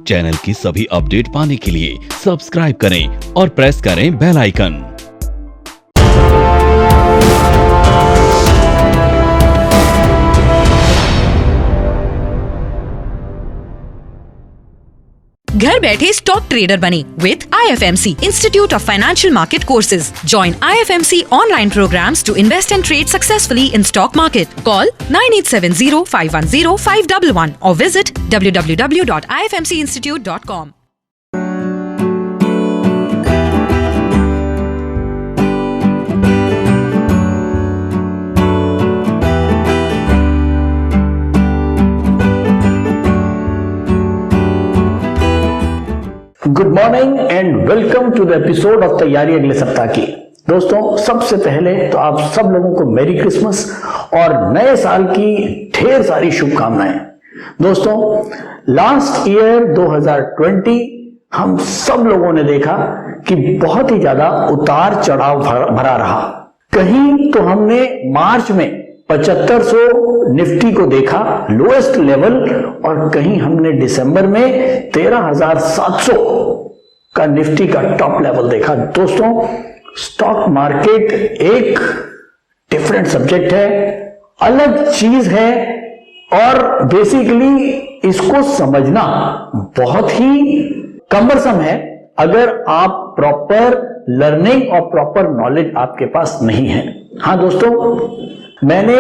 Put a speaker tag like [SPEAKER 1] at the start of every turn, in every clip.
[SPEAKER 1] Channel की सभी update पाने के लिए सब्सक्राइब करें और प्रेस करें बेल आइकन।
[SPEAKER 2] घर बैठे स्टॉक ट्रेडर बने with IFMC Institute of Financial Market Courses. Join IFMC online programs to invest and trade successfully in stock market. Call 9870-510-511 or visit www.ifmcinstitute.com.
[SPEAKER 3] Good morning and welcome to the episode of तैयारी अगले सप्ताह की। दोस्तों, सबसे पहले तो आप सब लोगों को मेरी क्रिसमस और नए साल की ढेर सारी शुभकामनाएं। दोस्तों, लास्ट ईयर 2020 हम सब लोगों ने देखा कि बहुत ही ज्यादा उतार चढ़ाव भरा रहा। कहीं तो हमने मार्च में 7500 निफ्टी को देखा लोएस्ट लेवल, और कहीं हमने दिसंबर में 13700 का निफ्टी का टॉप लेवल देखा। दोस्तों, स्टॉक मार्केट एक डिफरेंट सब्जेक्ट है, अलग चीज है, और बेसिकली इसको समझना बहुत ही कमरसम है अगर आप प्रॉपर लर्निंग और प्रॉपर नॉलेज आपके पास नहीं है। हाँ दोस्तों, मैंने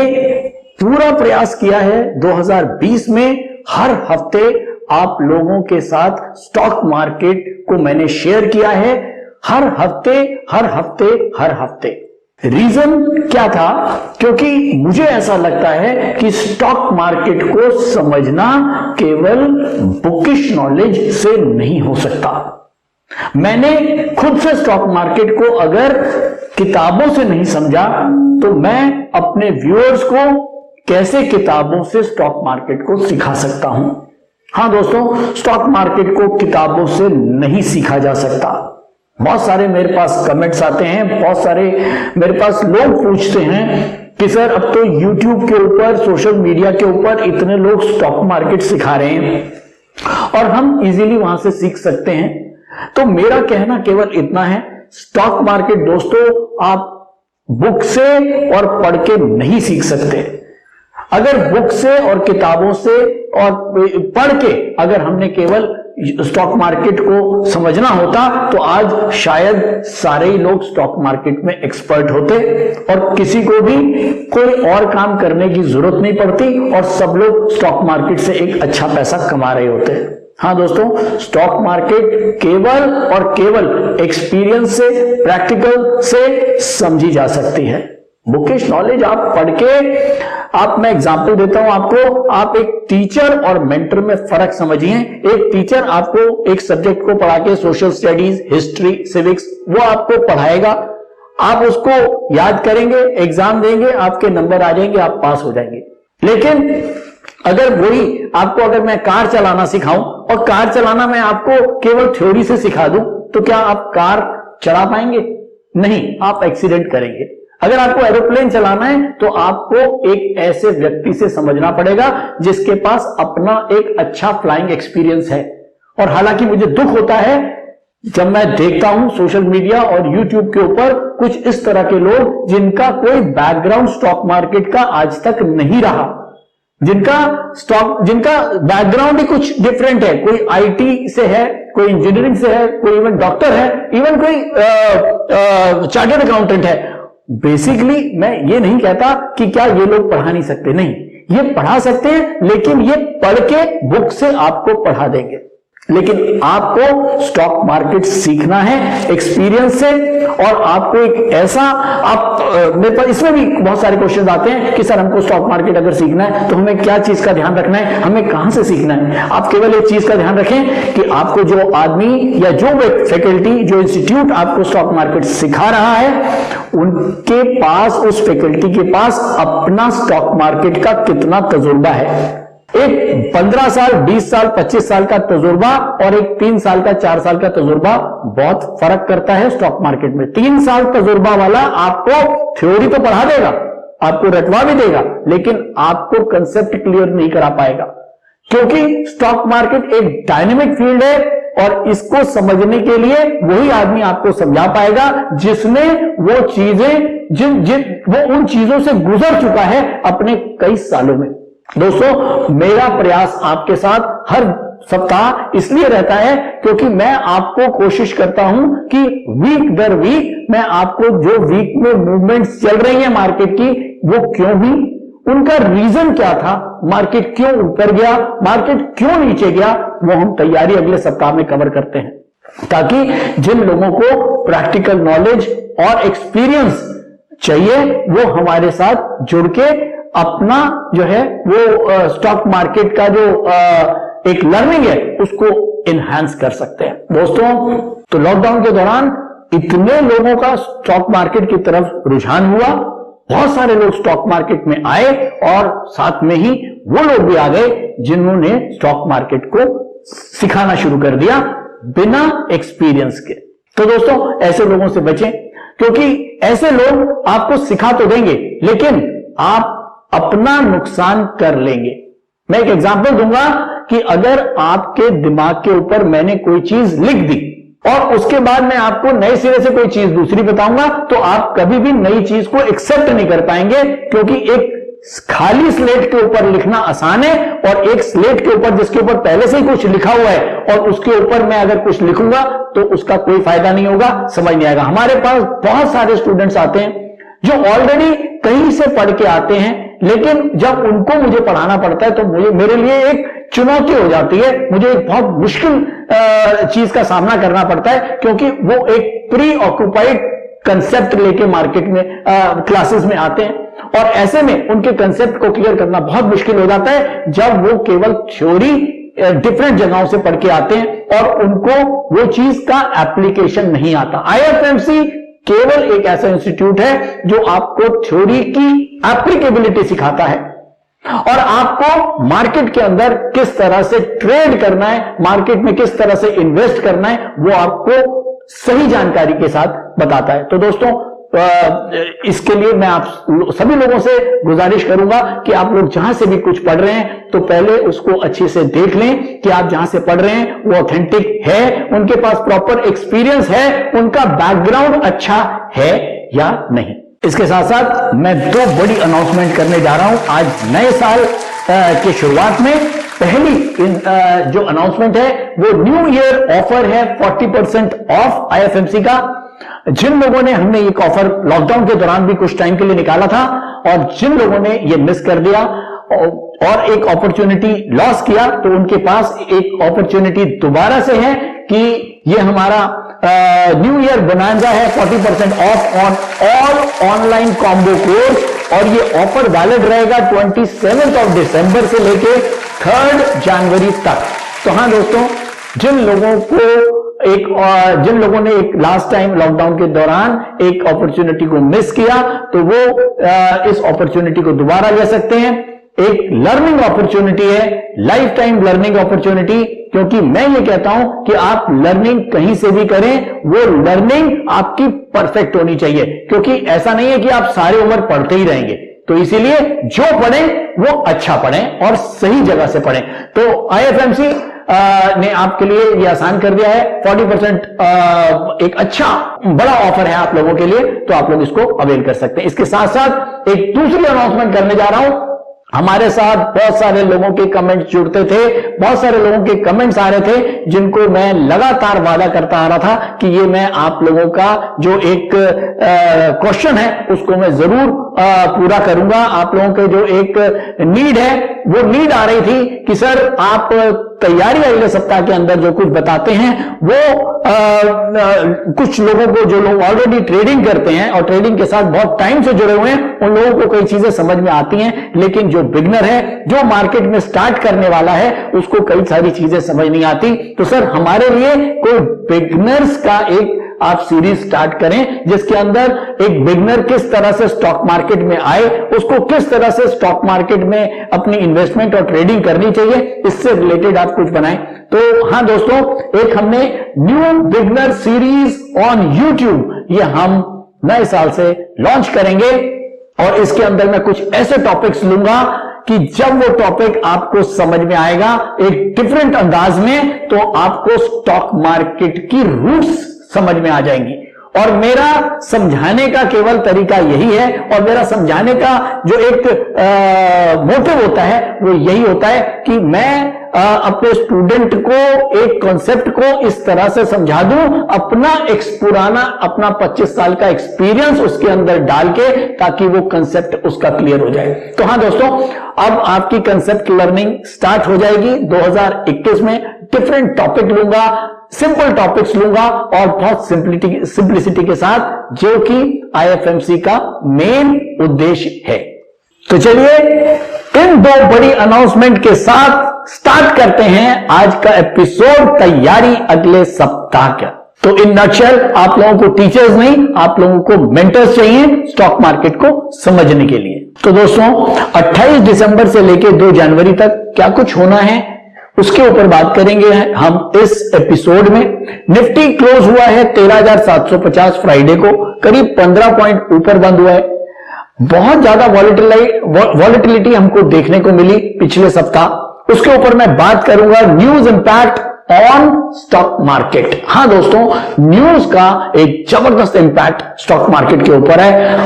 [SPEAKER 3] पूरा प्रयास किया है 2020 में हर हफ्ते आप लोगों के साथ स्टॉक मार्केट को मैंने शेयर किया है, हर हफ्ते। रीजन क्या था? क्योंकि मुझे ऐसा लगता है कि स्टॉक मार्केट को समझना केवल बुकिश नॉलेज से नहीं हो सकता। मैंने खुद से स्टॉक मार्केट को अगर किताबों से नहीं समझा तो मैं अपने व्यूअर्स को कैसे किताबों से स्टॉक मार्केट को सिखा सकता हूं? हाँ दोस्तों, स्टॉक मार्केट को किताबों से नहीं सीखा जा सकता। बहुत सारे मेरे पास कमेंट्स आते हैं, बहुत सारे मेरे पास लोग पूछते हैं कि सर अब तो YouTube के ऊपर, सोशल मीडिया के ऊपर इतने लोग स्टॉक मार्केट सिखा रहे हैं और हम इजीली वहां से सीख सकते हैं। तो मेरा कहना केवल इतना है, स्टॉक मार्केट दोस्तों आप बुक से और पढ़ के नहीं सीख सकते। अगर बुक से और किताबों से और पढ़ के अगर हमने केवल स्टॉक मार्केट को समझना होता तो आज शायद सारे ही लोग स्टॉक मार्केट में एक्सपर्ट होते और किसी को भी कोई और काम करने की जरूरत नहीं पड़ती और सब लोग स्टॉक मार्केट से एक अच्छा पैसा कमा रहे होते। हाँ दोस्तों, स्टॉक मार्केट केवल और केवल एक्सपीरियंस से, प्रैक्टिकल से समझी जा सकती है। बुकिश नॉलेज आप पढ़ के मैं एग्जांपल देता हूं आपको। आप एक टीचर और मेंटर में फर्क समझिए। एक टीचर आपको एक सब्जेक्ट को पढ़ा के, सोशल स्टडीज, हिस्ट्री, सिविक्स, वो आपको पढ़ाएगा, आप उसको याद करेंगे, एग्जाम देंगे, आपके नंबर आ जाएंगे, आप पास हो जाएंगे। लेकिन अगर वही आपको, अगर मैं कार चलाना सिखाऊं और कार चलाना मैं आपको केवल थ्योरी से सिखा दूं तो क्या आप कार चला पाएंगे? नहीं, आप एक्सीडेंट करेंगे। अगर आपको एरोप्लेन चलाना है तो आपको एक ऐसे व्यक्ति से समझना पड़ेगा जिसके पास अपना एक अच्छा फ्लाइंग एक्सपीरियंस है। और हालांकि मुझे दुख होता है जब मैं देखता हूं सोशल मीडिया और यूट्यूब के ऊपर कुछ इस तरह के लोग जिनका कोई बैकग्राउंड स्टॉक मार्केट का आज तक नहीं रहा, जिनका बैकग्राउंड ही कुछ डिफरेंट है। कोई आईटी से है, कोई इंजीनियरिंग से है, कोई इवन डॉक्टर है, इवन कोई चार्टर्ड अकाउंटेंट है। बेसिकली मैं ये नहीं कहता कि क्या ये लोग पढ़ा नहीं सकते, नहीं, ये पढ़ा सकते हैं, लेकिन ये पढ़ के बुक से आपको पढ़ा देंगे। लेकिन आपको स्टॉक मार्केट सीखना है एक्सपीरियंस से, और आपको एक ऐसा मेरे पास इसमें भी बहुत सारे क्वेश्चन आते हैं कि सर हमको स्टॉक मार्केट अगर सीखना है तो हमें क्या चीज का ध्यान रखना है, हमें कहां से सीखना है। आप केवल एक चीज का ध्यान रखें कि आपको जो आदमी या जो फैकल्टी, जो इंस्टीट्यूट आपको स्टॉक मार्केट सिखा रहा है, उनके पास, उस फैकल्टी के पास अपना स्टॉक मार्केट का कितना तजुर्बा है। एक 15 साल, 20 साल, 25 साल का तजुर्बा और एक 3 साल का, 4 साल का तजुर्बा बहुत फर्क करता है स्टॉक मार्केट में। 3 साल तजुर्बा वाला आपको थ्योरी तो पढ़ा देगा, आपको रटवा भी देगा, लेकिन आपको कंसेप्ट क्लियर नहीं करा पाएगा। क्योंकि स्टॉक मार्केट एक डायनेमिक फील्ड है और इसको समझने के लिए वही आदमी आपको समझा पाएगा जिसने वो चीजें वो उन चीजों से गुजर चुका है अपने कई सालों में। दोस्तों, मेरा प्रयास आपके साथ हर सप्ताह इसलिए रहता है क्योंकि मैं आपको कोशिश करता हूं कि वीक दर वीक मैं आपको जो वीक में मूवमेंट्स चल रही है मार्केट की, वो क्यों हुई, उनका रीजन क्या था, मार्केट क्यों ऊपर गया, मार्केट क्यों नीचे गया, वो हम तैयारी अगले सप्ताह में कवर करते हैं, ताकि जिन लोगों को प्रैक्टिकल नॉलेज और एक्सपीरियंस चाहिए वो हमारे साथ जुड़ के अपना जो है वो स्टॉक मार्केट का जो एक लर्निंग है उसको इनहांस कर सकते हैं। दोस्तों, तो लॉकडाउन के दौरान इतने लोगों का स्टॉक मार्केट की तरफ रुझान हुआ, बहुत सारे लोग स्टॉक मार्केट में आए और साथ में ही वो लोग भी आ गए जिन्होंने स्टॉक मार्केट को सिखाना शुरू कर दिया बिना एक्सपीरियंस के। तो दोस्तों, ऐसे लोगों से बचें, क्योंकि ऐसे लोग आपको सिखा तो देंगे लेकिन आप अपना नुकसान कर लेंगे। मैं एक एग्जांपल दूंगा कि अगर आपके दिमाग के ऊपर मैंने कोई चीज लिख दी और उसके बाद मैं आपको नए सिरे से कोई चीज दूसरी बताऊंगा तो आप कभी भी नई चीज को एक्सेप्ट नहीं कर पाएंगे, क्योंकि एक खाली स्लेट के ऊपर लिखना आसान है और एक स्लेट के ऊपर जिसके ऊपर पहले से ही कुछ लिखा हुआ है और उसके ऊपर मैं अगर कुछ लिखूंगा तो उसका कोई फायदा नहीं होगा, समझ नहीं आएगा। हमारे पास बहुत सारे स्टूडेंट्स आते हैं जो ऑलरेडी कहीं से पढ़ के आते हैं, लेकिन जब उनको मुझे पढ़ाना पड़ता है तो मेरे लिए एक चुनौती हो जाती है, मुझे एक बहुत मुश्किल चीज का सामना करना पड़ता है, क्योंकि वो एक प्री ऑक्युपाइड कंसेप्ट लेके मार्केट में क्लासेस में आते हैं और ऐसे में उनके कंसेप्ट को क्लियर करना बहुत मुश्किल हो जाता है जब वो केवल थ्योरी डिफरेंट जगहों से पढ़ के आते हैं और उनको वो चीज का एप्लीकेशन नहीं आता। IFMC केवल एक ऐसा इंस्टीट्यूट है जो आपको थ्योरी की एप्लीकेबिलिटी सिखाता है और आपको मार्केट के अंदर किस तरह से ट्रेड करना है, मार्केट में किस तरह से इन्वेस्ट करना है, वो आपको सही जानकारी के साथ बताता है। तो दोस्तों, इसके लिए मैं आप सभी लोगों से गुजारिश करूंगा कि आप लोग जहां से भी कुछ पढ़ रहे हैं तो पहले उसको अच्छे से देख लें कि आप जहां से पढ़ रहे हैं वो ऑथेंटिक है, उनके पास प्रॉपर एक्सपीरियंस है, उनका बैकग्राउंड अच्छा है या नहीं। इसके साथ साथ मैं दो बड़ी अनाउंसमेंट करने जा रहा हूं आज नए साल के शुरुआत में। पहली जो अनाउंसमेंट है वो न्यू ईयर ऑफर है 40% ऑफ IFMC का। जिन लोगों ने, हमने एक ऑफर लॉकडाउन के दौरान भी कुछ टाइम के लिए निकाला था और जिन लोगों ने ये मिस कर दिया और एक अपॉर्चुनिटी लॉस किया, तो उनके पास एक अपॉर्चुनिटी दोबारा से है कि ये हमारा न्यू ईयर बोनांजा है 40% of on all online combo course और ये ऑफर वैलिड रहेगा 27 दिसंबर से लेके 3 जनवरी तक। तो हाँ दोस्तों, जिन लोगों ने एक लास्ट टाइम लॉकडाउन के दौरान एक अपॉर्चुनिटी को मिस किया तो वो इस अपॉर्चुनिटी को दोबारा ले सकते हैं। एक लर्निंग अपॉर्चुनिटी है, लाइफ टाइम लर्निंग अपॉर्चुनिटी, क्योंकि मैं ये कहता हूं कि आप लर्निंग कहीं से भी करें, वो लर्निंग आपकी परफेक्ट होनी चाहिए, क्योंकि ऐसा नहीं है कि आप सारी उम्र पढ़ते ही रहेंगे। तो इसीलिए जो पढ़ें वो अच्छा पढ़ें और सही जगह से पढ़ें। तो IFMC ने आपके लिए ये आसान कर दिया है 40% एक अच्छा बड़ा ऑफर है आप लोगों के लिए, तो आप लोग इसको अवेल कर सकते हैं। इसके साथ साथ एक दूसरी अनाउंसमेंट करने जा रहा हूं। हमारे साथ बहुत सारे लोगों के कमेंट्स जुड़ते थे, बहुत सारे लोगों के कमेंट्स आ रहे थे जिनको मैं लगातार वादा करता आ रहा था कि ये मैं आप लोगों का जो एक क्वेश्चन है उसको मैं जरूर पूरा करूंगा। आप लोगों के जो एक नीड है वो नीड आ रही थी कि सर आप तैयारी अगले सप्ताह के अंदर जो कुछ बताते हैं वो कुछ लोगों को, जो लोग ऑलरेडी ट्रेडिंग करते हैं और ट्रेडिंग के साथ बहुत टाइम से जुड़े हुए हैं, उन लोगों को कई चीजें समझ में आती हैं, लेकिन जो बिगनर है, जो मार्केट में स्टार्ट करने वाला है, उसको कई सारी चीजें समझ नहीं आती। तो सर हमारे लिए कोई बिगनर्स का एक आप सीरीज स्टार्ट करें जिसके अंदर एक बिगनर किस तरह से स्टॉक मार्केट में आए, उसको किस तरह से स्टॉक मार्केट में अपनी इन्वेस्टमेंट और ट्रेडिंग करनी चाहिए, इससे रिलेटेड आप कुछ बनाएं। तो हाँ दोस्तों, एक हमने new beginner series on YouTube ये हम नए साल से लॉन्च करेंगे और इसके अंदर मैं कुछ ऐसे टॉपिक्स लूंगा कि जब वो टॉपिक आपको समझ में आएगा एक डिफरेंट अंदाज में, तो आपको स्टॉक मार्केट की रूट्स समझ में आ जाएंगी। और मेरा समझाने का केवल तरीका यही है, और मेरा समझाने का जो एक मोटिव होता है वो यही होता है कि मैं अपने स्टूडेंट को एक कॉन्सेप्ट को इस तरह से समझा दूं, अपना पुराना अपना 25 साल का एक्सपीरियंस उसके अंदर डाल के, ताकि वो कंसेप्ट उसका क्लियर हो जाए। तो हाँ दोस्तों, अब आपकी कंसेप्ट लर्निंग स्टार्ट हो जाएगी 2021 में। डिफरेंट टॉपिक लूंगा, सिंपल टॉपिक्स लूंगा और बहुत सिंप्लिसिटी के साथ, जो कि IFMC का मेन उद्देश्य है। तो चलिए इन दो बड़ी अनाउंसमेंट के साथ स्टार्ट करते हैं आज का एपिसोड, तैयारी अगले सप्ताह का। तो इन नटशेल आप लोगों को टीचर्स नहीं, आप लोगों को मेंटर्स चाहिए स्टॉक मार्केट को समझने के लिए। तो दोस्तों 28 दिसंबर से लेकर 2 जनवरी तक क्या कुछ होना है उसके ऊपर बात करेंगे हम इस एपिसोड में। निफ्टी क्लोज हुआ है 13,750 फ्राइडे को, करीब 15 पॉइंट ऊपर बंद हुआ है। बहुत ज्यादा वॉलेटिलिटी हमको देखने को मिली पिछले सप्ताह, उसके ऊपर मैं बात करूंगा। News impact on stock market. हाँ दोस्तों, न्यूज का एक जबरदस्त इंपैक्ट स्टॉक मार्केट के ऊपर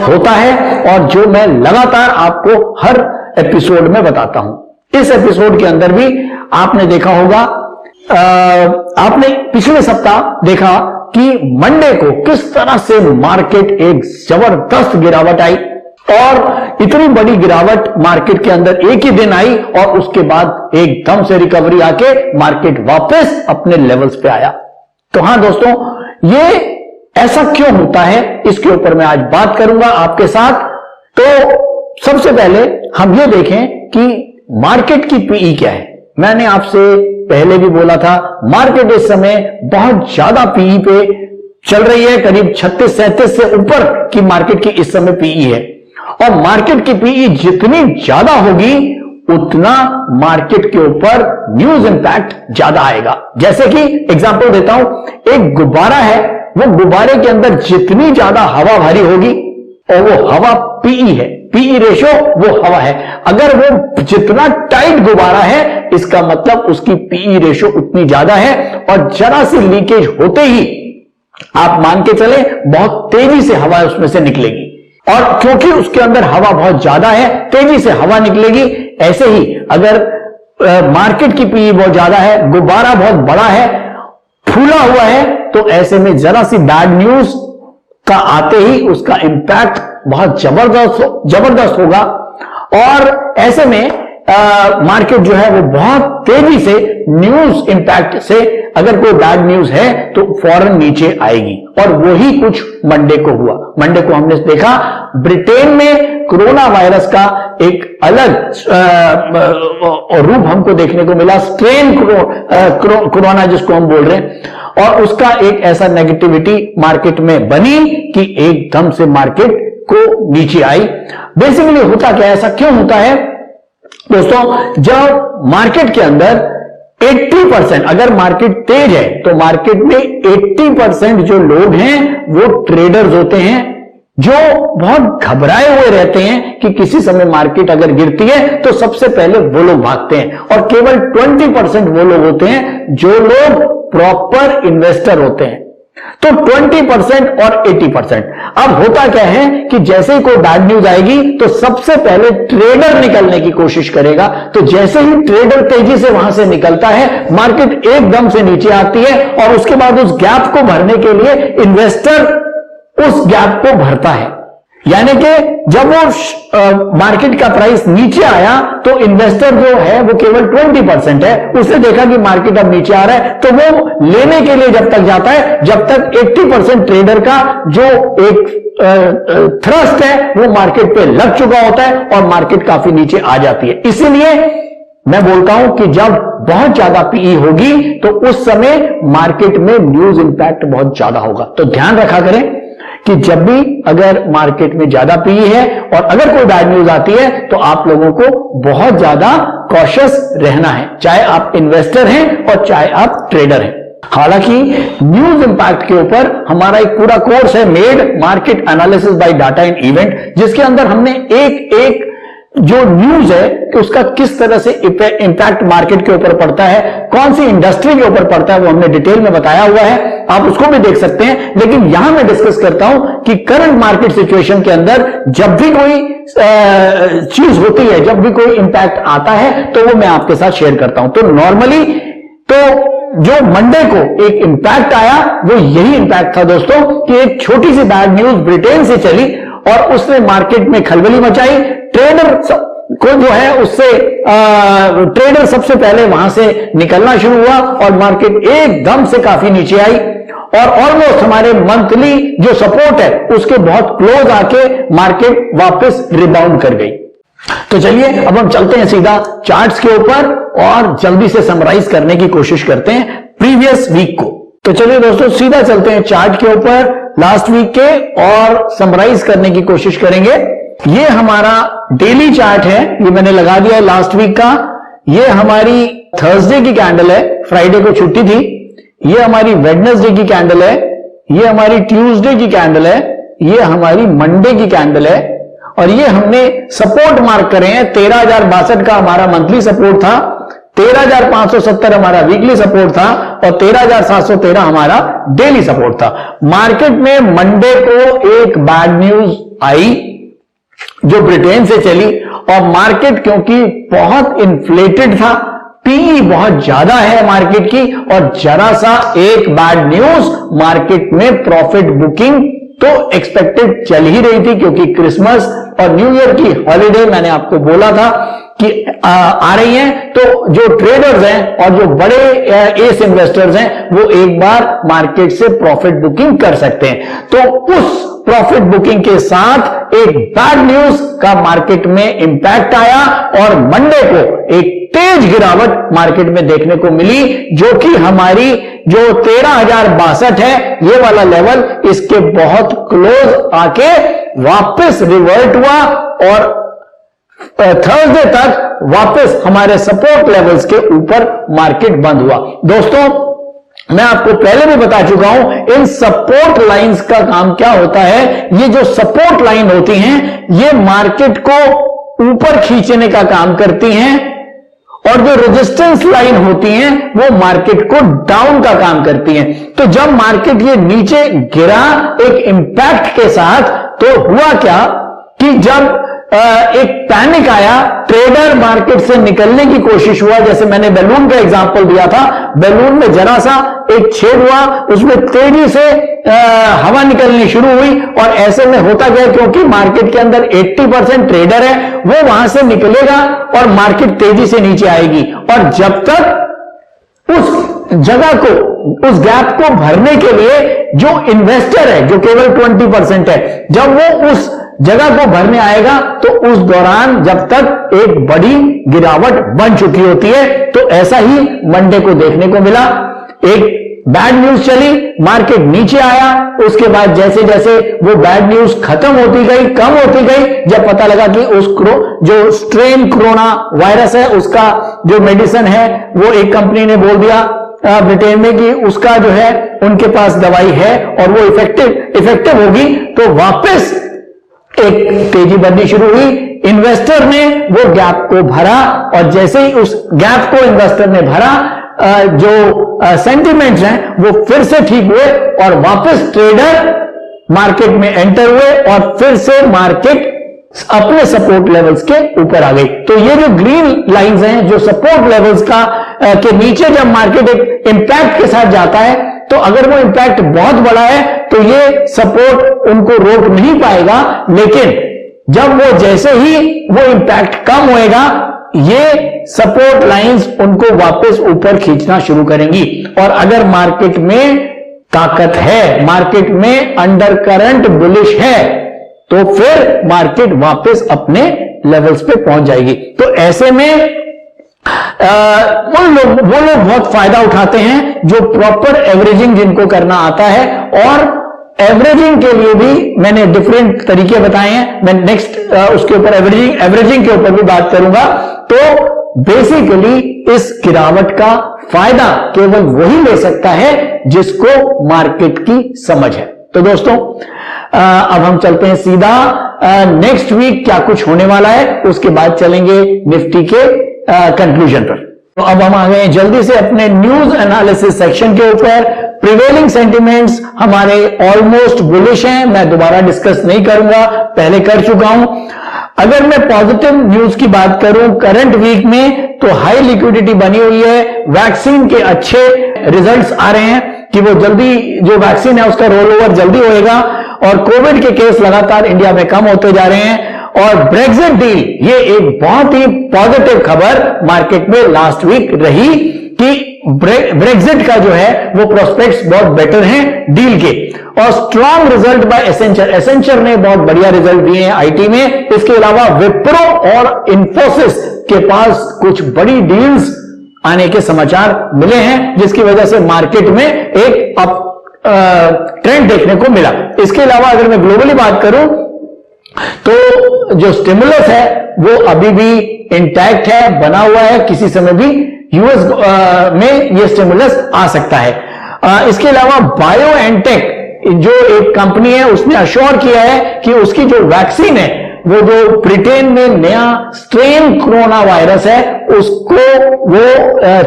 [SPEAKER 3] होता है, और जो मैं लगातार आपको हर एपिसोड में बताता हूं। इस एपिसोड के अंदर भी आपने देखा होगा, आपने पिछले सप्ताह देखा कि मंडे को किस तरह से मार्केट एक जबरदस्त गिरावट आई, और इतनी बड़ी गिरावट मार्केट के अंदर एक ही दिन आई, और उसके बाद एकदम से रिकवरी आके मार्केट वापस अपने लेवल्स पे आया। तो हां दोस्तों, ये ऐसा क्यों होता है, इसके ऊपर मैं आज बात करूंगा आपके साथ। तो सबसे पहले हम ये देखें कि मार्केट की पीई क्या है। मैंने आपसे पहले भी बोला था, मार्केट इस समय बहुत ज्यादा पीई पे चल रही है, करीब 36-37 से ऊपर की मार्केट की इस समय पीई है। और मार्केट की पीई जितनी ज्यादा होगी, उतना मार्केट के ऊपर न्यूज इंपैक्ट ज्यादा आएगा। जैसे कि एग्जांपल देता हूं, एक गुब्बारा है, वो गुब्बारे के अंदर जितनी ज्यादा हवा भरी होगी, और वो हवा पीई है, पीई रेशो वो हवा है, अगर वो जितना टाइट गुब्बारा है, इसका मतलब उसकी पीई रेशो उतनी ज्यादा है, और जरा सी लीकेज होते ही आप मान के चले बहुत तेजी से हवा उसमें से निकलेगी। और क्योंकि उसके अंदर हवा बहुत ज्यादा है, तेजी से हवा निकलेगी। ऐसे ही अगर मार्केट की पीई बहुत ज्यादा है, गुब्बारा बहुत बड़ा है, फूला हुआ है, तो ऐसे में जरा सी बैड न्यूज का आते ही उसका इंपैक्ट बहुत जबरदस्त होगा। और ऐसे में मार्केट जो है वो बहुत तेजी से न्यूज इंपैक्ट से, अगर कोई बैड न्यूज है तो फौरन नीचे आएगी। और वही कुछ मंडे को हुआ। मंडे को हमने देखा ब्रिटेन में कोरोना वायरस का एक अलग रूप हमको देखने को मिला, स्ट्रेन कोरोना जिसको हम बोल रहे हैं, और उसका एक ऐसा नेगेटिविटी मार्केट में बनी कि एकदम से मार्केट को नीचे आई। बेसिकली होता क्या है, ऐसा क्यों होता है दोस्तों? जब मार्केट के अंदर 80%, अगर मार्केट तेज है तो मार्केट में 80% जो लोग हैं वो ट्रेडर्स होते हैं, जो बहुत घबराए हुए रहते हैं कि किसी समय मार्केट अगर गिरती है तो सबसे पहले वो लोग भागते हैं। और केवल 20% वो लोग होते हैं जो लोग प्रॉपर इन्वेस्टर होते हैं। तो 20% और 80%। अब होता क्या है कि जैसे ही कोई बैड न्यूज आएगी तो सबसे पहले ट्रेडर निकलने की कोशिश करेगा। तो जैसे ही ट्रेडर तेजी से वहां से निकलता है, मार्केट एकदम से नीचे आती है, और उसके बाद उस गैप को भरने के लिए इन्वेस्टर उस गैप को भरता है। यानी कि जब वो मार्केट का प्राइस नीचे आया तो इन्वेस्टर जो है वो केवल 20% है, उसने देखा कि मार्केट अब नीचे आ रहा है, तो वो लेने के लिए जब तक जाता है, जब तक 80% ट्रेडर का जो एक थ्रस्ट है वो मार्केट पे लग चुका होता है और मार्केट काफी नीचे आ जाती है। इसीलिए मैं बोलता हूं कि जब बहुत ज्यादा पीई होगी तो उस समय मार्केट में न्यूज इंपैक्ट बहुत ज्यादा होगा। तो ध्यान रखा करें कि जब भी अगर मार्केट में ज्यादा पीई है और अगर कोई बैड न्यूज आती है तो आप लोगों को बहुत ज्यादा कॉशियस रहना है, चाहे आप इन्वेस्टर हैं और चाहे आप ट्रेडर हैं। हालांकि न्यूज इंपैक्ट के ऊपर हमारा एक पूरा कोर्स है, made market analysis bye data and event, जिसके अंदर हमने एक जो न्यूज है कि उसका किस तरह से इंपैक्ट मार्केट के ऊपर पड़ता है, कौन सी इंडस्ट्री के ऊपर पड़ता है, वो हमने डिटेल में बताया हुआ है, आप उसको भी देख सकते हैं। लेकिन यहां मैं डिस्कस करता हूं कि करंट मार्केट सिचुएशन के अंदर जब भी कोई चीज होती है, जब भी कोई इंपैक्ट आता है, तो वो मैं आपके साथ शेयर करता हूं। तो नॉर्मली तो जो मंडे को एक इंपैक्ट आया वो यही इंपैक्ट था दोस्तों कि एक छोटी सी बैड न्यूज ब्रिटेन से चली और उसने मार्केट में खलबली मचाई। ट्रेडर को जो है उससे ट्रेडर सबसे पहले वहां से निकलना शुरू हुआ और मार्केट एकदम से काफी नीचे आई और ऑलमोस्ट हमारे मंथली जो सपोर्ट है उसके बहुत क्लोज आके मार्केट वापस रिबाउंड कर गई। तो चलिए अब हम चलते हैं सीधा चार्ट्स के ऊपर और जल्दी से समराइज करने की कोशिश करते हैं प्रीवियस वीक को। तो चलिए दोस्तों सीधा चलते हैं चार्ट के ऊपर लास्ट वीक के और समराइज करने की कोशिश करेंगे। ये हमारा डेली चार्ट है, ये मैंने लगा दिया है लास्ट वीक का। ये हमारी थर्सडे की कैंडल है, फ्राइडे को छुट्टी थी। ये हमारी वेडनेसडे की कैंडल है, ये हमारी ट्यूसडे की कैंडल है, ये हमारी मंडे की कैंडल है और ये हमने सपोर्ट मार्क करे हैं। 13,062 का हमारा मंथली सपोर्ट था, 13,570 हमारा वीकली सपोर्ट था और 13,713 हमारा डेली सपोर्ट था। मार्केट में मंडे को एक बैड न्यूज आई जो ब्रिटेन से चली और मार्केट क्योंकि बहुत इन्फ्लेटेड था, पीई बहुत ज्यादा है मार्केट की और जरा सा एक बैड न्यूज मार्केट में प्रॉफिट बुकिंग तो एक्सपेक्टेड चल ही रही थी क्योंकि क्रिसमस और न्यू ईयर की हॉलिडे मैंने आपको बोला था कि आ रही हैं। तो जो ट्रेडर्स हैं और जो बड़े एस इन्वेस्टर्स हैं वो एक बार मार्केट से प्रॉफिट बुकिंग कर सकते हैं। तो उस प्रॉफिट बुकिंग के साथ एक बैड न्यूज का मार्केट में इंपैक्ट आया और मंडे को एक तेज गिरावट मार्केट में देखने को मिली जो कि हमारी जो 13,062 है ये वाला लेवल इसके बहुत क्लोज आके वापस रिवर्ट हुआ और थर्सडे तक वापस हमारे सपोर्ट लेवल्स के ऊपर मार्केट बंद हुआ। दोस्तों मैं आपको पहले भी बता चुका हूं इन सपोर्ट लाइंस का काम क्या होता है। ये जो सपोर्ट लाइन होती हैं ये मार्केट को ऊपर खींचने का काम करती हैं और जो रेजिस्टेंस लाइन होती हैं वो मार्केट को डाउन का काम करती हैं। तो जब मार्केट ये नीचे गिरा एक इंपैक्ट के साथ तो हुआ क्या कि जब एक पैनिक आया, ट्रेडर मार्केट से निकलने की कोशिश हुआ। जैसे मैंने बैलून का एग्जांपल दिया था, बैलून में जरा सा एक छेद हुआ, उसमें तेजी से हवा निकलनी शुरू हुई और ऐसे में होता गया क्योंकि मार्केट के अंदर 80% ट्रेडर है वो वहां से निकलेगा और मार्केट तेजी से नीचे आएगी और जब तक उस जगह को उस गैप को भरने के लिए जो इन्वेस्टर है जो केवल 20% है जब वो उस जगह को भरने आएगा तो उस दौरान जब तक एक बड़ी गिरावट बन चुकी होती है। तो ऐसा ही मंडे को देखने को मिला, एक बैड न्यूज चली, मार्केट नीचे आया, उसके बाद जैसे जैसे वो बैड न्यूज खत्म होती गई, कम होती गई, जब पता लगा कि उस जो स्ट्रेन कोरोना वायरस है उसका जो मेडिसिन है वो एक कंपनी ने बोल दिया ब्रिटेन में कि उसका जो है उनके पास दवाई है और वो इफेक्टिव होगी, तो वापस एक तेजी बननी शुरू हुई। इन्वेस्टर ने वो गैप को भरा और जैसे ही उस गैप को इन्वेस्टर ने भरा जो सेंटिमेंट्स हैं वो फिर से ठीक हुए और वापस ट्रेडर मार्केट में एंटर हुए और फिर से मार्केट अपने सपोर्ट लेवल्स के ऊपर आ गई। तो ये जो ग्रीन लाइंस हैं जो सपोर्ट लेवल्स का के नीचे जब मार्केट एक इंपैक्ट के साथ जाता है तो अगर वो इंपैक्ट बहुत बड़ा है तो ये सपोर्ट उनको रोक नहीं पाएगा, लेकिन जब वो जैसे ही वो इंपैक्ट कम होएगा ये सपोर्ट लाइंस उनको वापस ऊपर खींचना शुरू करेंगी। और अगर मार्केट में ताकत है, मार्केट में अंडर करंट बुलिश है तो फिर मार्केट वापस अपने लेवल्स पे पहुंच जाएगी। तो ऐसे में वो लोग बहुत फायदा उठाते हैं जो प्रॉपर एवरेजिंग जिनको करना आता है। और एवरेजिंग के लिए भी मैंने डिफरेंट तरीके बताए हैं, मैं नेक्स्ट उसके ऊपर एवरेजिंग के ऊपर भी बात करूंगा। तो बेसिकली इस गिरावट का फायदा केवल वही ले सकता है जिसको मार्केट की समझ है। तो दोस्तों अब हम चलते हैं सीधा नेक्स्ट वीक क्या कुछ होने वाला है, उसके बाद चलेंगे निफ्टी के कंक्लूजन पर। तो अब हम आ गए जल्दी से अपने न्यूज एनालिसिस सेक्शन के ऊपर। प्रिवेलिंग सेंटिमेंट्स हमारे ऑलमोस्ट बुलिश हैं, मैं दोबारा डिस्कस नहीं करूंगा, पहले कर चुका हूं। अगर मैं पॉजिटिव न्यूज की बात करूं करंट वीक में, तो हाई लिक्विडिटी बनी हुई है, वैक्सीन के अच्छे रिजल्ट्स आ रहे हैं कि वो जल्दी, जो वैक्सीन है उसका रोल ओवर जल्दी होएगा, और कोविड के केस लगातार इंडिया में कम होते जा रहे हैं। और ब्रेक्जिट डील, ये एक बहुत ही पॉजिटिव खबर मार्केट में लास्ट वीक रही कि ब्रेक्जिट का जो है वो प्रोस्पेक्ट्स बहुत बेटर हैं डील के। और स्ट्रॉन्ग रिजल्ट बाय एसेंचर ने बहुत बढ़िया रिजल्ट दिए हैं आईटी में। इसके अलावा विप्रो और इन्फोसिस के पास कुछ बड़ी डील्स आने के समाचार मिले हैं, जिसकी वजह से मार्केट में एक अप ट्रेंड देखने को मिला। इसके अलावा अगर मैं ग्लोबली बात करूं तो जो स्टिमुलस है वो अभी भी इंटैक्ट है, बना हुआ है, किसी समय भी यूएस में ये स्टिमुलस आ सकता है। इसके अलावा बायोएनटेक जो एक कंपनी है, उसने अश्योर किया है कि उसकी जो वैक्सीन है, वो जो ब्रिटेन में नया स्ट्रेन कोरोना वायरस है उसको वो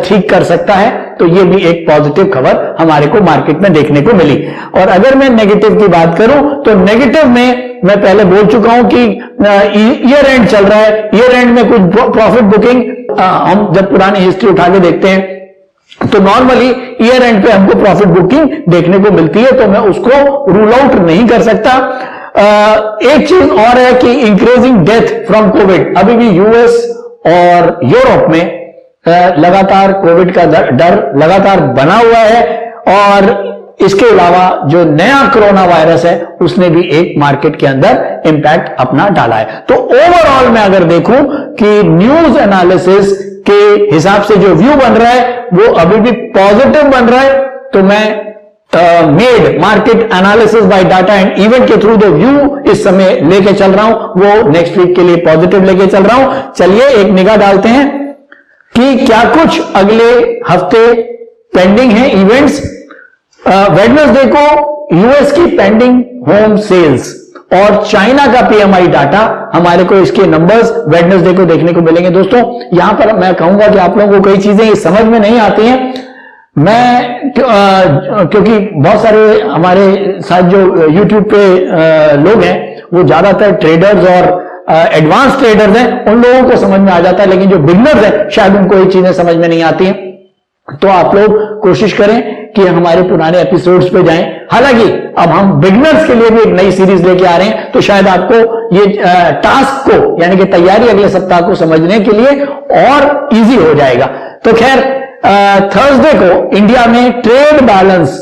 [SPEAKER 3] ठीक कर सकता है। तो ये भी एक पॉजिटिव खबर हमारे को मार्केट में देखने को मिली। और अगर मैं नेगेटिव की बात करूं तो नेगेटिव में मैं पहले बोल चुका हूं कि ईयर एंड चल रहा है, ईयर एंड में कुछ प्रॉफिट बुकिंग, हम जब पुरानी हिस्ट्री उठा के देखते हैं तो नॉर्मली ईयर एंड पे हमको प्रॉफिट बुकिंग देखने को मिलती है, तो मैं उसको रूल आउट नहीं कर सकता। एक चीज और है कि इंक्रीजिंग डेथ फ्रॉम कोविड, अभी भी यूएस और यूरोप में लगातार कोविड का डर लगातार बना हुआ है। और इसके अलावा जो नया कोरोना वायरस है उसने भी एक मार्केट के अंदर इंपैक्ट अपना डाला है। तो ओवरऑल मैं अगर देखूं कि न्यूज एनालिसिस के हिसाब से जो व्यू बन रहा है वो अभी भी पॉजिटिव बन रहा है, तो मैं made market analysis bye data and event के थ्रू जो व्यू इस समय लेके चल रहा हूं वो नेक्स्ट वीक के लिए पॉजिटिव लेके चल रहा हूं। चलिए एक निगाह डालते हैं कि क्या कुछ अगले हफ्ते पेंडिंग है इवेंट्स। वेडनेसडे को यूएस की पेंडिंग होम सेल्स और चाइना का पीएमआई डाटा, हमारे को इसके नंबर्स वेडनेसडे को देखने को मिलेंगे। दोस्तों यहां पर मैं कहूंगा कि आप लोगों को कई चीजें समझ में नहीं आती हैं, मैं क्योंकि बहुत सारे हमारे साथ जो YouTube पे लोग हैं वो ज्यादातर ट्रेडर्स और एडवांस ट्रेडर्स हैं, उन लोगों को समझ में आ जाता है, लेकिन जो बिगनर्स हैं शायद उनको ये चीजें समझ में नहीं आती हैं। तो आप लोग कोशिश करें कि हमारे पुराने एपिसोड्स पे जाएं। हालांकि अब हम बिगनर्स के लिए भी एक नई सीरीज लेके आ रहे हैं, तो शायद आपको ये टास्क को, यानी कि तैयारी अगले सप्ताह को समझने के लिए और इजी हो जाएगा। तो खैर थर्सडे को इंडिया में ट्रेड बैलेंस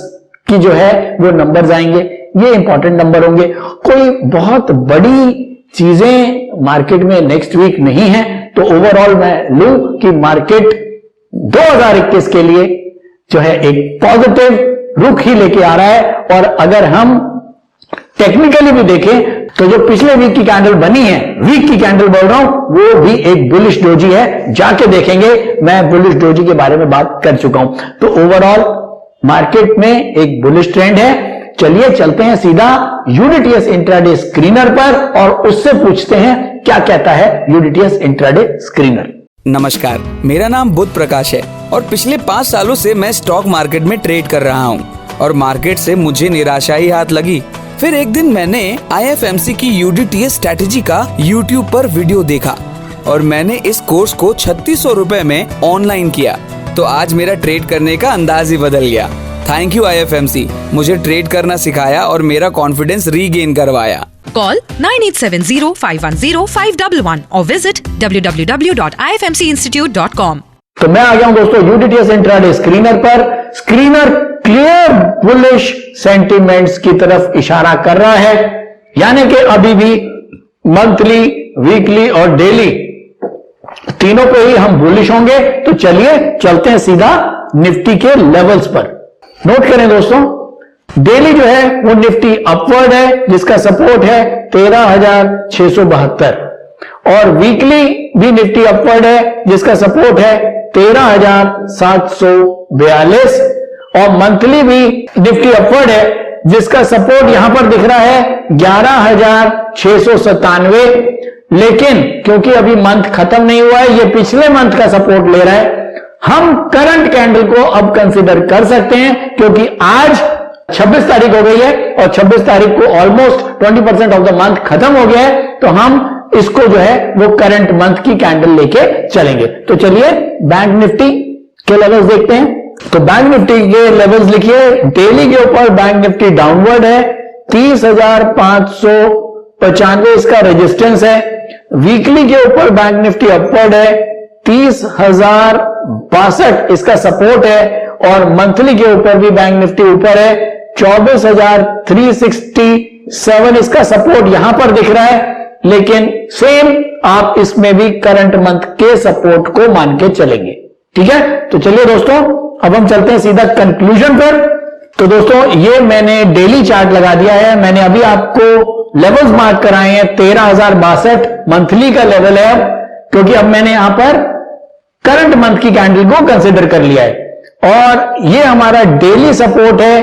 [SPEAKER 3] की जो है वो नंबर्स आएंगे, ये इंपॉर्टेंट नंबर होंगे। कोई बहुत बड़ी चीजें मार्केट में नेक्स्ट वीक नहीं है, तो ओवरऑल मैं लूं कि मार्केट 2021 के लिए जो है एक पॉजिटिव रुख ही लेके आ रहा है। और अगर हम टेक्निकली भी देखें तो जो पिछले वीक की कैंडल बनी है, वीक की कैंडल बोल रहा हूं, वो भी एक बुलिश डोजी है, जाके देखेंगे, मैं बुलिश डोजी के बारे में बात कर चुका हूं। तो ओवरऑल मार्केट में एक बुलिश ट्रेंड है। चलिए चलते हैं सीधा यूडीटीएस इंट्राडे स्क्रीनर पर और उससे पूछते हैं क्या कहता है यूडीटीएस इंट्राडे स्क्रीनर।
[SPEAKER 4] नमस्कार, मेरा नाम बुध प्रकाश है और पिछले 5 सालों से मैं स्टॉक मार्केट में ट्रेड कर रहा हूँ और मार्केट से मुझे निराशा ही हाथ लगी। फिर एक दिन मैंने IFMC की यूडीटीएस स्ट्रैटेजी का YouTube पर वीडियो देखा और मैंने इस कोर्स को 3600 रुपए में ऑनलाइन किया, तो आज मेरा ट्रेड करने का अंदाज ही बदल गया। थैंक यू IFMC, मुझे ट्रेड करना सिखाया और मेरा कॉन्फिडेंस रीगेन करवाया।
[SPEAKER 2] Call 9870510511 or visit www.ifmcinstitute.com।
[SPEAKER 3] तो मैं आ गया हूं दोस्तों यूडीटीएस इंट्राडे स्क्रीनर पर। स्क्रीनर क्लियर बुलिश सेंटिमेंट्स की तरफ इशारा कर रहा है, यानी कि अभी भी मंथली, वीकली और डेली तीनों पे ही हम बुलिश होंगे। तो चलिए चलते हैं सीधा निफ्टी के लेवल्स पर। नोट करें दोस्तों, डेली जो है वो निफ्टी अपवर्ड है, जिसका सपोर्ट है 13,672 और वीकली भी निफ्टी अपवर्ड है, जिसका सपोर्ट है 13,742 और मंथली भी निफ्टी अपवर्ड है, जिसका सपोर्ट यहां पर दिख रहा है 11,697, लेकिन क्योंकि अभी मंथ खत्म नहीं हुआ है, ये पिछले मंथ का सपोर्ट ले रहा है, हम करंट कैंडल को अब कंसीडर कर सकते हैं, क्योंकि आज 26 तारीख हो गई है और 26 तारीख को ऑलमोस्ट 20% ऑफ द मंथ खत्म हो गया है, तो हम इसको जो है वो करंट मंथ की कैंडल लेके चलेंगे। तो चलिए बैंक निफ्टी के लेवल्स देखते हैं। तो बैंक निफ्टी के लेवल्स लिखिए। डेली के ऊपर बैंक निफ्टी डाउनवर्ड है, 30,595 इसका रेजिस्टेंस है। वीकली के ऊपर बैंक निफ्टी अपवर्ड है, 30,062 इसका सपोर्ट है, और मंथली के ऊपर भी बैंक निफ्टी ऊपर है, 24,367 इसका सपोर्ट यहां पर दिख रहा है, लेकिन सेम आप इसमें भी करंट मंथ के सपोर्ट को मान के चलेंगे। ठीक है, तो चलिए दोस्तों अब हम चलते हैं सीधा कंक्लूजन पर। तो दोस्तों ये मैंने डेली चार्ट लगा दिया है, मैंने अभी आपको लेवल्स मार्क कराए हैं। 13,062 मंथली का लेवल है, क्योंकि अब मैंने यहां पर करंट मंथ की कैंडल को कंसिडर कर लिया है, और ये हमारा डेली सपोर्ट है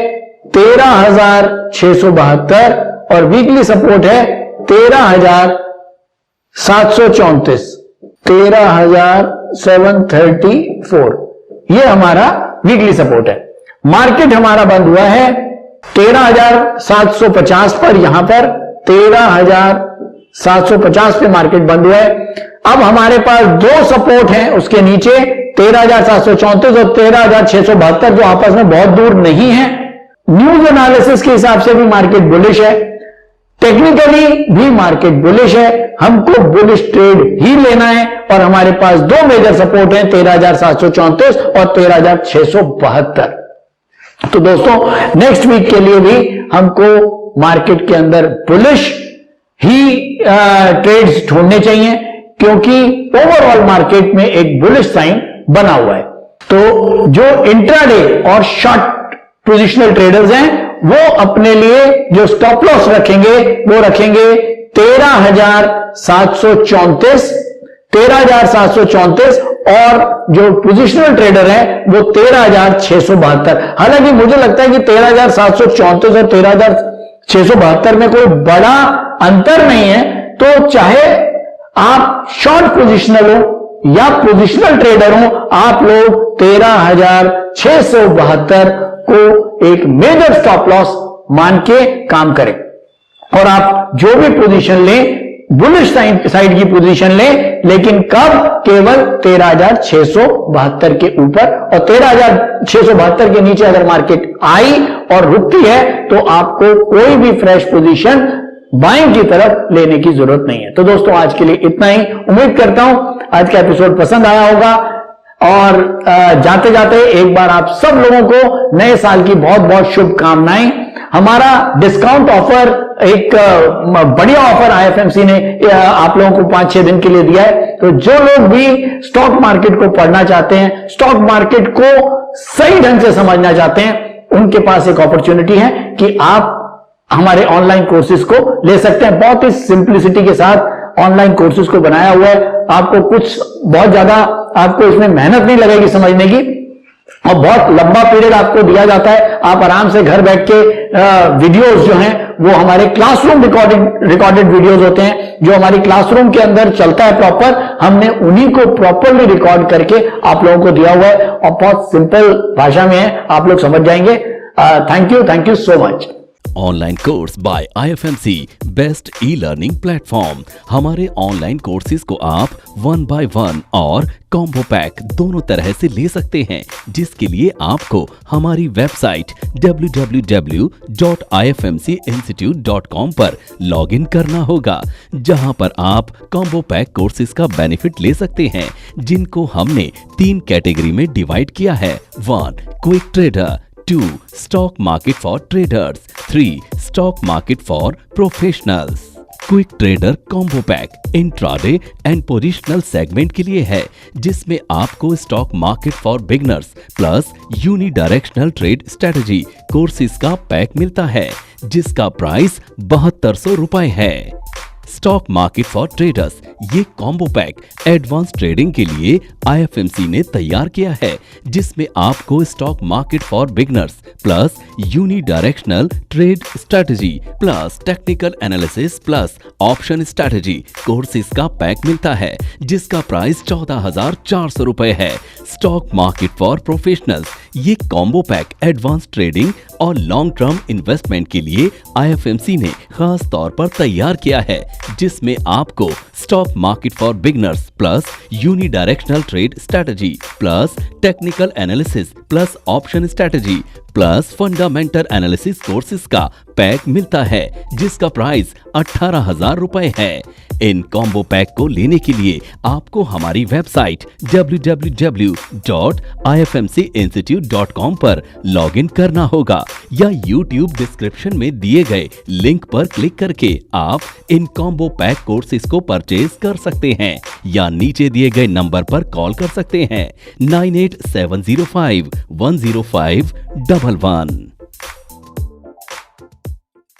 [SPEAKER 3] 13,672 और वीकली सपोर्ट है 13,734, 13,734 ये हमारा वीकली सपोर्ट है। मार्केट हमारा बंद हुआ है 13,750 पर, यहां पर 13,750 पे मार्केट बंद हुआ है। अब हमारे पास दो सपोर्ट हैं उसके नीचे, 13,734 और 13,672, जो आपस में बहुत दूर नहीं है। न्यूज एनालिसिस के हिसाब से भी मार्केट बुलिश है, टेक्निकली भी मार्केट बुलिश है, हमको बुलिश ट्रेड ही लेना है, और हमारे पास दो मेजर सपोर्ट हैं 13,734 और 13,672। तो दोस्तों नेक्स्ट वीक के लिए भी हमको मार्केट के अंदर बुलिश ही ट्रेड्स ढूंढने चाहिए, क्योंकि ओवरऑल मार्केट में एक बुलिश साइन बना हुआ है। तो जो इंट्राडे और शॉर्ट पोजिशनल ट्रेडर्स हैं वो अपने लिए जो स्टॉप लॉस रखेंगे वो रखेंगे 13,734, 13,734, और जो पोजिशनल ट्रेडर है वो 13,672। हालांकि मुझे लगता है कि 13,734 और 13,672 में कोई बड़ा अंतर नहीं है, तो चाहे आप शॉर्ट पोजिशनल हो या पोजिशनल ट्रेडर हो, आप लोग 13,672 को एक मेजर स्टॉप लॉस मान के काम करें, और आप जो भी पोजीशन लें बुलिश साइड की पोजीशन लें, लेकिन कब? केवल 13,672 के ऊपर, और 13,672 के नीचे अगर मार्केट आई और रुकती है तो आपको कोई भी फ्रेश पोजीशन बाइंग की तरफ लेने की जरूरत नहीं है। तो दोस्तों आज के लिए इतना ही। उम्मीद करता हूं आज का एपिसोड पसंद आया होगा, और जाते जाते एक बार आप सब लोगों को नए साल की बहुत बहुत शुभकामनाएं। हमारा डिस्काउंट ऑफर, एक बढ़िया ऑफर आईएफएमसी ने आप लोगों को 5-6 दिन के लिए दिया है। तो जो लोग भी स्टॉक मार्केट को पढ़ना चाहते हैं, स्टॉक मार्केट को सही ढंग से समझना चाहते हैं, उनके पास एक अपॉर्चुनिटी है कि आप हमारे ऑनलाइन कोर्सेज को ले सकते हैं। बहुत ही सिंप्लिसिटी के साथ ऑनलाइन कोर्सेज को बनाया हुआ है। आपको कुछ बहुत ज्यादा आपको इसमें मेहनत नहीं लगेगी समझने की, और बहुत लंबा पीरियड आपको दिया जाता है। आप आराम से घर बैठ के वीडियोस जो हैं वो हमारे क्लासरूम रिकॉर्डेड वीडियोस होते हैं, जो हमारी क्लासरूम के अंदर चलता है प्रॉपर, हमने उन्हीं को प्रॉपरली रिकॉर्ड करके आप लोगों को दिया हुआ है, और बहुत सिंपल भाषा में है, आप लोग समझ जाएंगे। Thank you so much.
[SPEAKER 1] Online course by IFMC best e learning platform. हमारे ऑनलाइन कोर्सेज को आप 1 by 1 और कॉम्बो पैक दोनों तरह से ले सकते हैं, जिसके लिए आपको हमारी वेबसाइट www.ifmcinstitute.com पर लॉगिन करना होगा, जहां पर आप कॉम्बो पैक कोर्सेज का बेनिफिट ले सकते हैं, जिनको हमने 3 कैटेगरी में डिवाइड किया है। 1 quick trader, 2 stock market for traders, 3 stock market for professionals. Quick trader combo pack intraday and positional segment के लिए है, जिसमें आपको stock market for beginners plus unidirectional trade strategy courses का पैक मिलता है, जिसका प्राइस 7200 रुपए है। स्टॉक मार्केट फॉर ट्रेडर्स ये कॉम्बो पैक एडवांस ट्रेडिंग के लिए IFMC ने तैयार किया है, जिसमें आपको stock market for beginners plus unidirectional trade strategy plus technical analysis plus option strategy courses का पैक मिलता है, जिसका प्राइस 14,400 रुपए है। स्टॉक मार्केट फॉर प्रोफेशनल्स ये कॉम्बो पैक एडवांस ट्रेडिंग और लॉन्ग टर्म इन्वेस्टमेंट के लिए IFMC ने खास तौर पर तैयार किया है, जिसमें आपको stock market for beginners plus unidirectional trade strategy plus technical analysis plus option strategy plus fundamental analysis courses का पैक मिलता है, जिसका प्राइस 18,000 रुपए है। इन कॉम्बो पैक को लेने के लिए आपको हमारी वेबसाइट www.ifmcinstitute.com पर लॉगिन करना होगा या YouTube डिस्क्रिप्शन में दिए गए लिंक पर क्लिक करके आप इन कॉम्बो पैक कोर्सेज को परचेज कर सकते हैं या नीचे दिए गए नंबर पर कॉल कर सकते हैं 9870510511।